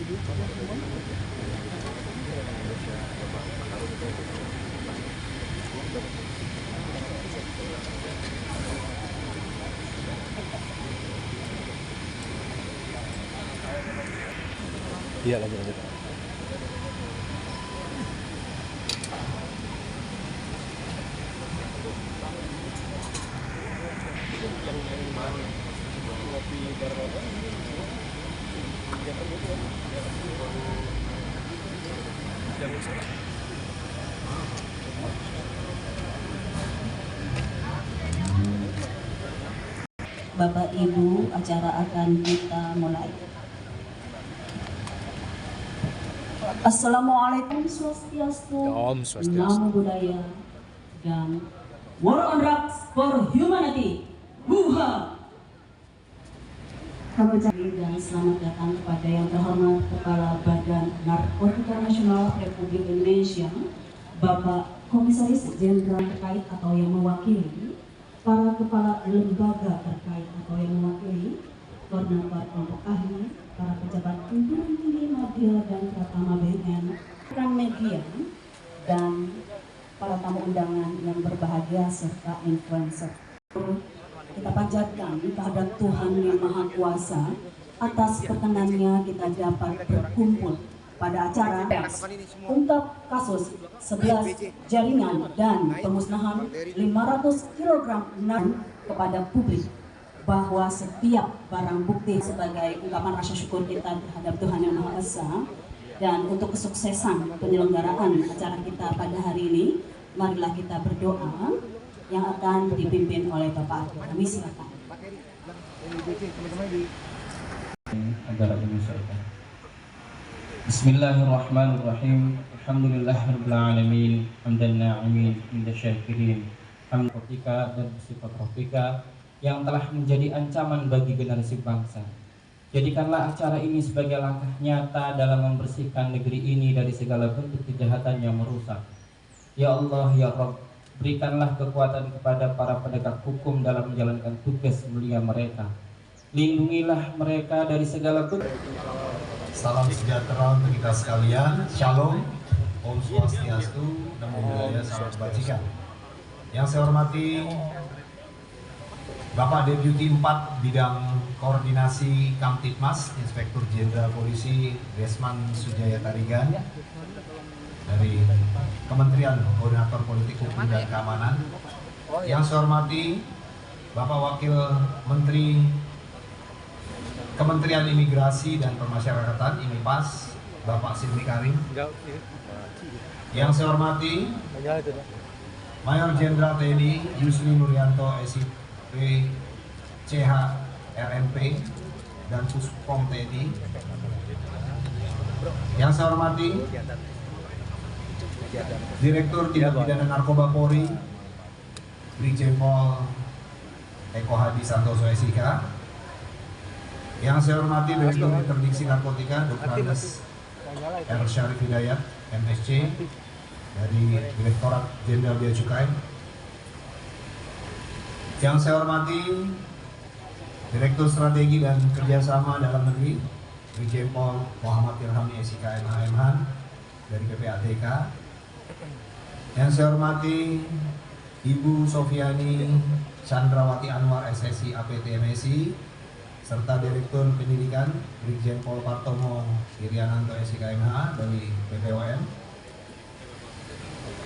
Iya, lanjut. Bapak Ibu, acara akan kita mulai. Assalamualaikum Swastiastu, Om Swastiastu. Namo Buddhaya, dan War on Drugs for Humanity. Buha. Dan selamat datang kepada yang terhormat Kepala Badan Narkotika Nasional Republik Indonesia, Bapak Komisaris Jenderal terkait atau yang mewakili, para kepala lembaga terkait atau yang mewakili, koordinator kelompok ahli, para pejabat pimpinan tinggi Mabila dan Pratama BNN, rekan media, dan para tamu undangan yang berbahagia serta influencer. Kita panjatkan kehadirat Tuhan yang Maha Kuasa atas perkenannya kita dapat berkumpul pada acara ungkap kasus 11 jaringan dan pemusnahan 500 kg nan kepada publik, bahwa setiap barang bukti sebagai ungkapan rasa syukur kita terhadap Tuhan Yang Maha Esa. Dan untuk kesuksesan penyelenggaraan acara kita pada hari ini, marilah kita berdoa yang akan dipimpin oleh Bapak. Kami silakan. Bismillahirrahmanirrahim. Alhamdulillahirabbil alamin. Hamdan na'imin inda syakirin. Hamdulillah dan bersifat rabbika yang telah menjadi ancaman bagi generasi bangsa. Jadikanlah acara ini sebagai langkah nyata dalam membersihkan negeri ini dari segala bentuk kejahatan yang merusak. Ya Allah, ya Rabb, berikanlah kekuatan kepada para penegak hukum dalam menjalankan tugas mulia mereka. Lindungilah mereka dari segala bentuk. Salam sejahtera untuk kita sekalian. Shalom. Om Swastiastu. Namo Buddhaya. Salam kebajikan. Yang saya hormati Bapak Deputi 4 Bidang Koordinasi Kamtipmas, Inspektur Jenderal Polisi Desman Sujaya Tarigan, dari Kementerian Koordinator Politik Hukum dan Keamanan. Yang saya hormati Bapak Wakil Menteri Kementerian Imigrasi dan Pemasyarakatan IMIPAS, Bapak Sidney Karim. Yang saya hormati Mayor Jenderal TNI Yusri Nuryanto SIP CH RMP dan Puspom TNI. Yang saya hormati Direktur Tindak Pidana Narkoba Polri Brigjen Pol Eko Hadi Santoso SIK. Yang saya hormati Direktur Interdiksi Narkotika Dr. Andes R. Syarif Hidayat MSC dari Direktorat Jenderal Bea Cukai. Yang saya hormati Direktur Strategi dan Kerjasama Dalam Negeri Brigjen Pol Muhammad Irhami SIK MH dari PPATK. Yang saya hormati Ibu Sofiani Chandrawati Anwar SSI APT MSI serta Direktur Pendidikan Brigjen Pol Partomo Iriananto SIK MH dari PPOM.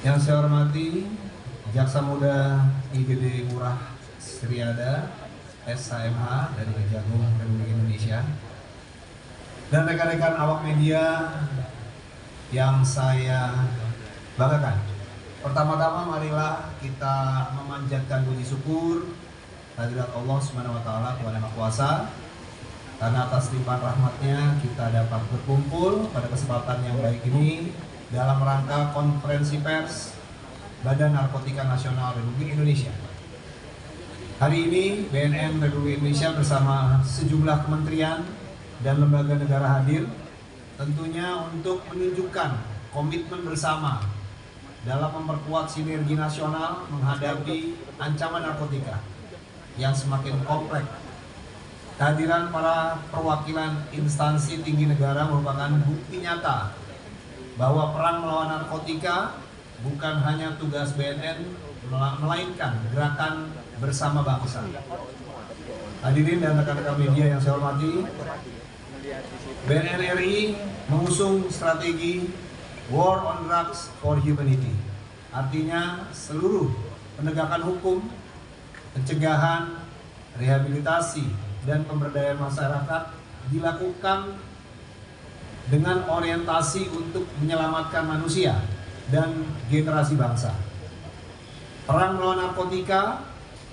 Yang saya hormati Jaksa Muda IGD Murah Sriada SHMH dari Kejagung Republik Indonesia, dan rekan-rekan awak media yang saya banggakan. Pertama-tama marilah kita memanjatkan puji syukur hadirat Allah Subhanahu wa taala, Tuhan Yang Maha Kuasa, karena atas limpahan rahmatnya kita dapat berkumpul pada kesempatan yang baik ini dalam rangka konferensi pers Badan Narkotika Nasional Republik Indonesia. Hari ini BNN Republik Indonesia bersama sejumlah kementerian dan lembaga negara hadir, tentunya untuk menunjukkan komitmen bersama dalam memperkuat sinergi nasional menghadapi ancaman narkotika yang semakin kompleks, Kehadiran para perwakilan instansi tinggi negara merupakan bukti nyata bahwa perang melawan narkotika bukan hanya tugas BNN, melainkan gerakan bersama bangsa. Hadirin dan rekan-rekan media yang saya hormati, BNN RI mengusung strategi War on Drugs for Humanity. Artinya seluruh penegakan hukum, pencegahan, rehabilitasi, dan pemberdayaan masyarakat dilakukan dengan orientasi untuk menyelamatkan manusia dan generasi bangsa. Perang melawan narkotika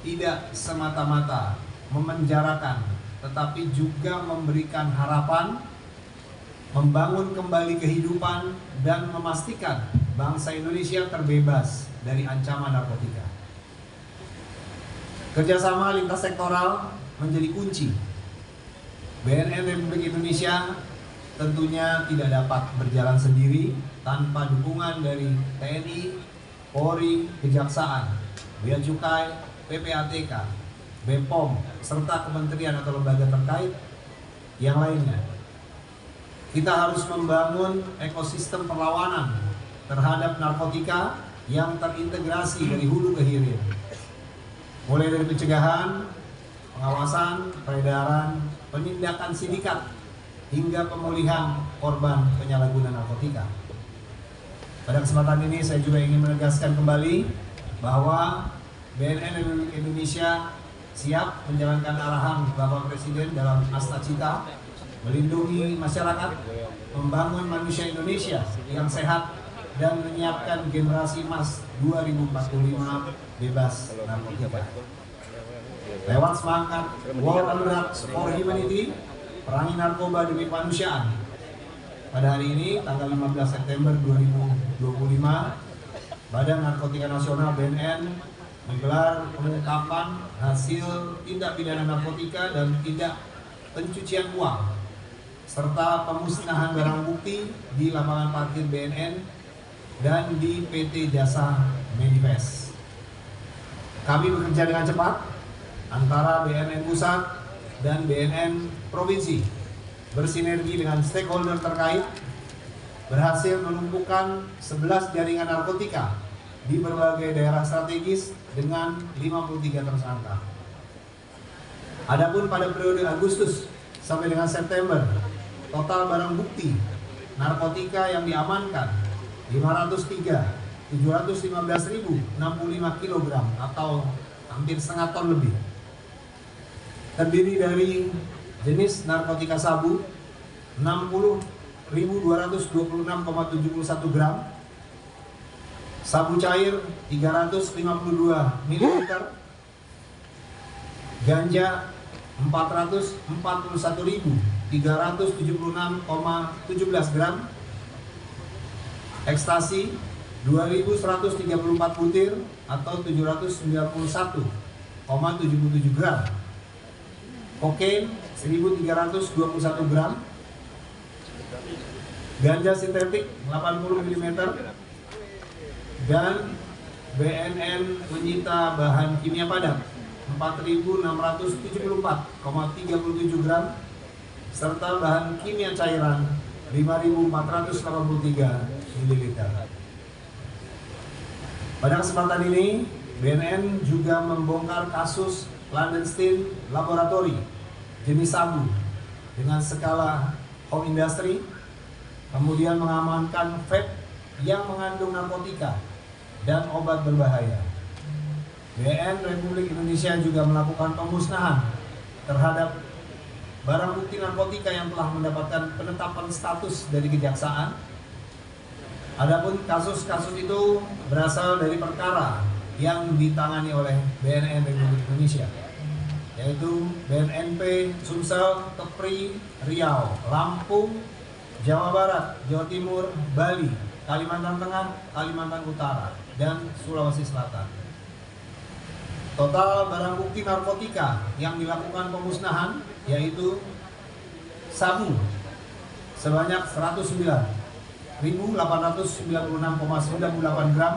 tidak semata-mata memenjarakan, tetapi juga memberikan harapan, membangun kembali kehidupan, dan memastikan bangsa Indonesia terbebas dari ancaman narkotika. Kerjasama lintas sektoral menjadi kunci. BNN Republik Indonesia tentunya tidak dapat berjalan sendiri tanpa dukungan dari TNI, Polri, Kejaksaan, Bea Cukai, PPATK, BPOM, serta kementerian atau lembaga terkait yang lainnya. Kita harus membangun ekosistem perlawanan terhadap narkotika yang terintegrasi dari hulu ke hilir. Mulai dari pencegahan, pengawasan, peredaran, penindakan sindikat, hingga pemulihan korban penyalahgunaan narkotika. Pada kesempatan ini saya juga ingin menegaskan kembali bahwa BNN Republik Indonesia siap menjalankan arahan Bapak Presiden dalam Astacita, melindungi masyarakat, membangun manusia Indonesia yang sehat, dan menyiapkan generasi emas 2045 bebas narkotika. Lewat semangat War on Drugs for Humanity, perangi narkoba demi kemanusiaan. Pada hari ini, tanggal 15 September 2025, Badan Narkotika Nasional BNN menggelar pengungkapan hasil tindak pidana narkotika dan tindak pencucian uang, serta pemusnahan barang bukti di lapangan parkir BNN dan di PT Jasa Medivest. Kami bekerja dengan cepat antara BNN Pusat dan BNN Provinsi, bersinergi dengan stakeholder terkait, berhasil melumpuhkan 11 jaringan narkotika di berbagai daerah strategis dengan 53 tersangka. Adapun pada periode Agustus sampai dengan September, total barang bukti narkotika yang diamankan 715.065 kg atau hampir setengah ton lebih. Terdiri dari jenis narkotika sabu 60.226,71 gram, sabu cair 352 ml, ganja 441.376,17 gram, ekstasi 2.134 butir atau 791,77 gram, kokain 1.321 gram, ganja sintetik 80 mm, dan BNN menyita bahan kimia padat 4.674,37 gram serta bahan kimia cairan 5.483 ml. Pada kesempatan ini, BNN juga membongkar kasus clandestine laboratory jenis sabu dengan skala home industry, kemudian mengamankan vape yang mengandung narkotika dan obat berbahaya. BNN Republik Indonesia juga melakukan pemusnahan terhadap barang bukti narkotika yang telah mendapatkan penetapan status dari Kejaksaan. Adapun kasus-kasus itu berasal dari perkara yang ditangani oleh BNN Republik Indonesia, yaitu BNNP Sumsel, Kepri, Riau, Lampung, Jawa Barat, Jawa Timur, Bali, Kalimantan Tengah, Kalimantan Utara, dan Sulawesi Selatan. Total barang bukti narkotika yang dilakukan pemusnahan yaitu sabu sebanyak 109.896,98 gram,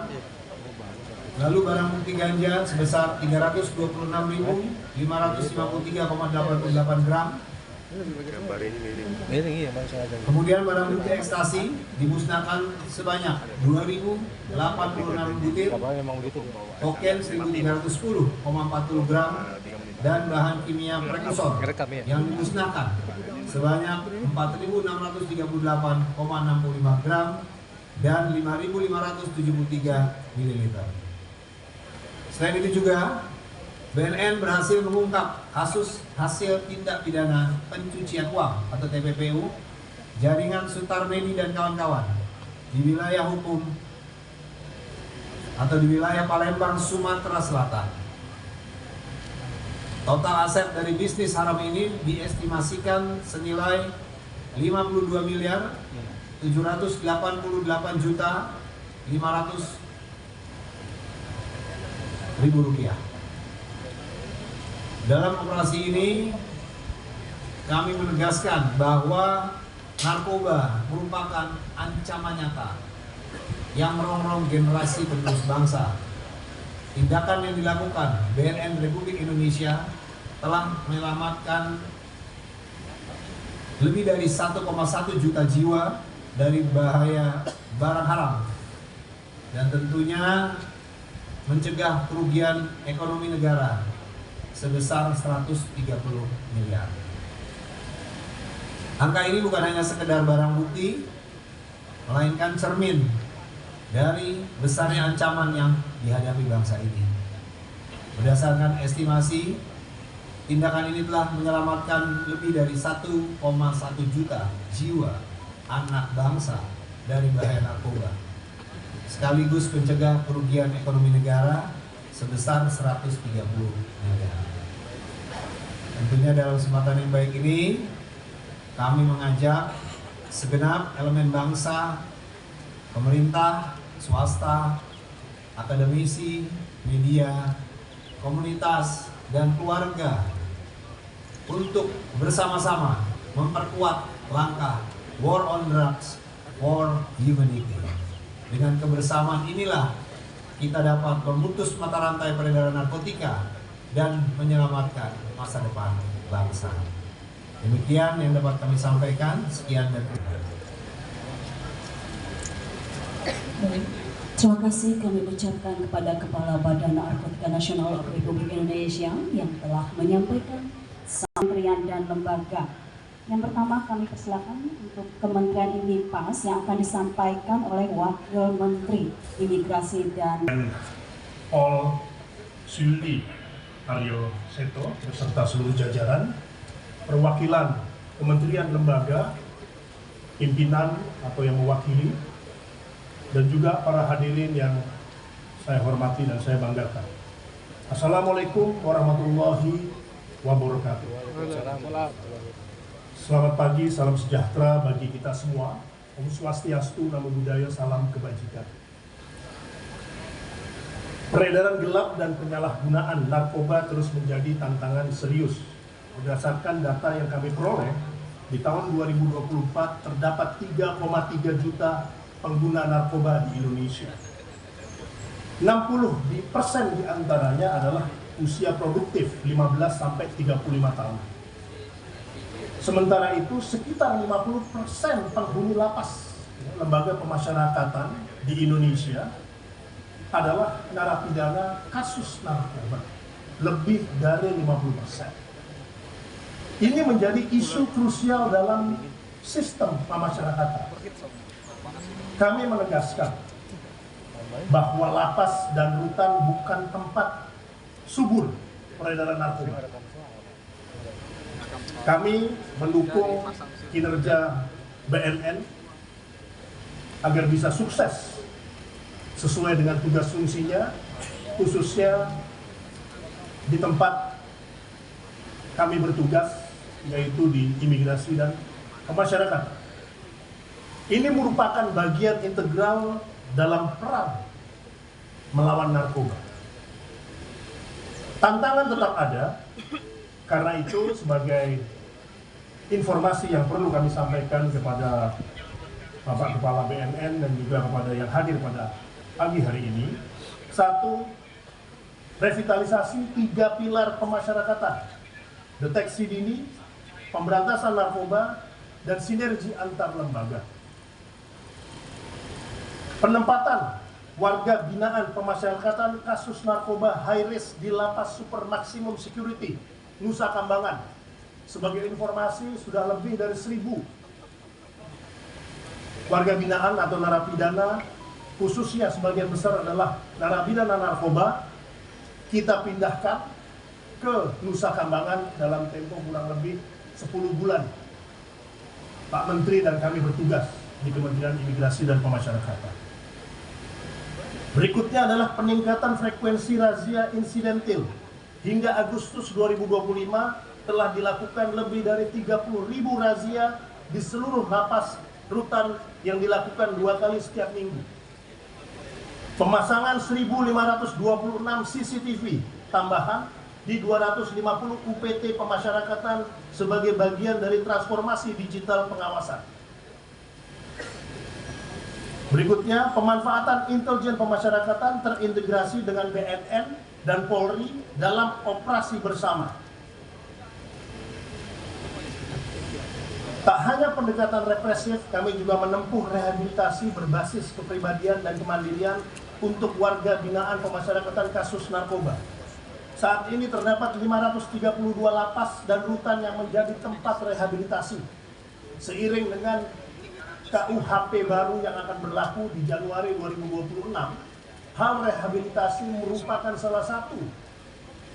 Lalu barang bukti ganja sebesar 326.553,88 gram. Kemudian barang bukti ekstasi dimusnahkan sebanyak 2.086 butir, kokain 1.310,40 gram, dan bahan kimia prekursor yang dimusnahkan sebanyak 4.638,65 gram dan 5.573 ml. Selain itu juga BNN berhasil mengungkap kasus hasil tindak pidana pencucian uang atau TPPU jaringan Sutarmedi dan kawan-kawan di wilayah hukum atau di wilayah Palembang, Sumatera Selatan. Total aset dari bisnis haram ini diestimasikan senilai 52 miliar 788 juta 500.000 rupiah. Dalam operasi ini kami menegaskan bahwa narkoba merupakan ancaman nyata yang merongrong generasi penerus bangsa. Tindakan yang dilakukan BNN Republik Indonesia telah menyelamatkan lebih dari 1,1 juta jiwa dari bahaya barang haram dan tentunya mencegah kerugian ekonomi negara sebesar 130 miliar. Angka ini bukan hanya sekedar barang bukti, melainkan cermin dari besarnya ancaman yang dihadapi bangsa ini. Berdasarkan estimasi, tindakan ini telah menyelamatkan lebih dari 1,1 juta jiwa anak bangsa dari bahaya narkoba, sekaligus mencegah kerugian ekonomi negara sebesar 130 miliar. Tentunya dalam kesempatan yang baik ini kami mengajak segenap elemen bangsa, pemerintah, swasta, akademisi, media, komunitas, dan keluarga untuk bersama-sama memperkuat langkah War on Drugs for Humanity. Dengan kebersamaan inilah kita dapat memutus mata rantai peredaran narkotika dan menyelamatkan masa depan bangsa. Demikian yang dapat kami sampaikan. Sekian dan terima kasih. Terima kasih kami ucapkan kepada Kepala Badan Narkotika Nasional Republik Indonesia yang telah menyampaikan sampean dan lembaga. Yang pertama kami persilakan untuk Kementerian IMIPAS yang akan disampaikan oleh Wakil Menteri Imigrasi dan Pol Suli Aryo Seto beserta seluruh jajaran, perwakilan kementerian lembaga, pimpinan atau yang mewakili, dan juga para hadirin yang saya hormati dan saya banggakan. Assalamualaikum warahmatullahi wabarakatuh. Selamat pagi, salam sejahtera bagi kita semua. Om Swastiastu, Namo Buddhaya, salam kebajikan. Peredaran gelap dan penyalahgunaan narkoba terus menjadi tantangan serius. Berdasarkan data yang kami peroleh, di tahun 2024 terdapat 3,3 juta pengguna narkoba di Indonesia. 60% di antaranya adalah usia produktif 15 sampai 35 tahun. Sementara itu sekitar 50% penghuni lapas, lembaga pemasyarakatan di Indonesia adalah narapidana kasus narkoba, lebih dari 50%. Ini menjadi isu krusial dalam sistem pemasyarakatan. Kami menegaskan bahwa lapas dan rutan bukan tempat subur peredaran narkoba. Kami mendukung kinerja BNN agar bisa sukses sesuai dengan tugas fungsinya, khususnya di tempat kami bertugas, yaitu di imigrasi dan pemasyarakatan. Ini merupakan bagian integral dalam perang melawan narkoba. Tantangan tetap ada, karena itu sebagai informasi yang perlu kami sampaikan kepada Bapak Kepala BNN dan juga kepada yang hadir pada pagi hari ini, Satu, revitalisasi 3 pilar pemasyarakatan, deteksi dini, pemberantasan narkoba, dan sinergi antar lembaga. Penempatan warga binaan pemasyarakatan kasus narkoba high risk di Lapas Super Maksimum Security Nusa Kambangan. Sebagai informasi, sudah lebih dari 1.000 warga binaan atau narapidana, khususnya sebagian besar adalah narapidana narkoba, kita pindahkan ke Nusa Kambangan dalam tempo kurang lebih 10 bulan. Pak Menteri dan kami bertugas di Kementerian Imigrasi dan Pemasyarakatan. Berikutnya adalah peningkatan frekuensi razia insidentil. Hingga Agustus 2025 telah dilakukan lebih dari 30.000 razia di seluruh lapas rutan yang dilakukan 2 kali setiap minggu. Pemasangan 1.526 CCTV tambahan di 250 UPT pemasyarakatan sebagai bagian dari transformasi digital pengawasan. Berikutnya, pemanfaatan intelijen pemasyarakatan terintegrasi dengan BNN dan Polri dalam operasi bersama. Tak hanya pendekatan represif, kami juga menempuh rehabilitasi berbasis kepribadian dan kemandirian untuk warga binaan pemasyarakatan kasus narkoba. Saat ini terdapat 532 lapas dan rutan yang menjadi tempat rehabilitasi. Seiring dengan KUHP baru yang akan berlaku di Januari 2026, hal rehabilitasi merupakan salah satu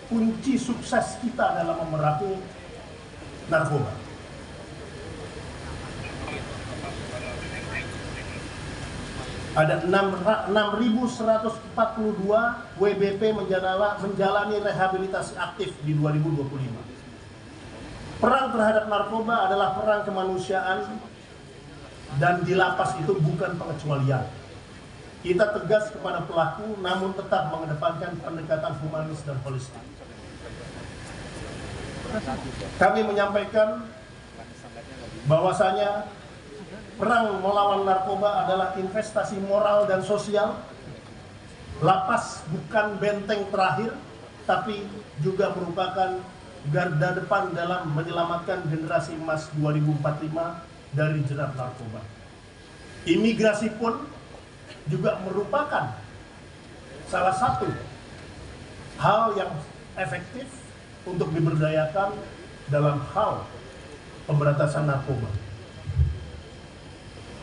kunci sukses kita dalam memerangi narkoba. Ada 6.142 WBP menjalani rehabilitasi aktif di 2025. Perang terhadap narkoba adalah perang kemanusiaan dan di lapas itu bukan pengecualian. Kita tegas kepada pelaku namun tetap mengedepankan pendekatan humanis dan holistik. Kami menyampaikan bahwasanya perang melawan narkoba adalah investasi moral dan sosial. Lapas bukan benteng terakhir, tapi juga merupakan garda depan dalam menyelamatkan generasi emas 2045 dari jerat narkoba. Imigrasi pun juga merupakan salah satu hal yang efektif untuk diberdayakan dalam hal pemberantasan narkoba.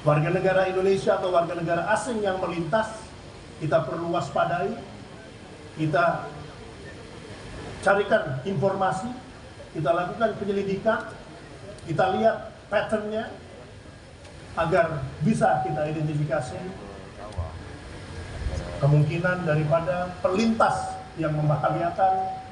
Warga negara Indonesia atau warga negara asing yang melintas, kita perlu waspadai, kita carikan informasi, kita lakukan penyelidikan, kita lihat patternnya, agar bisa kita identifikasi kemungkinan daripada pelintas yang membahayakan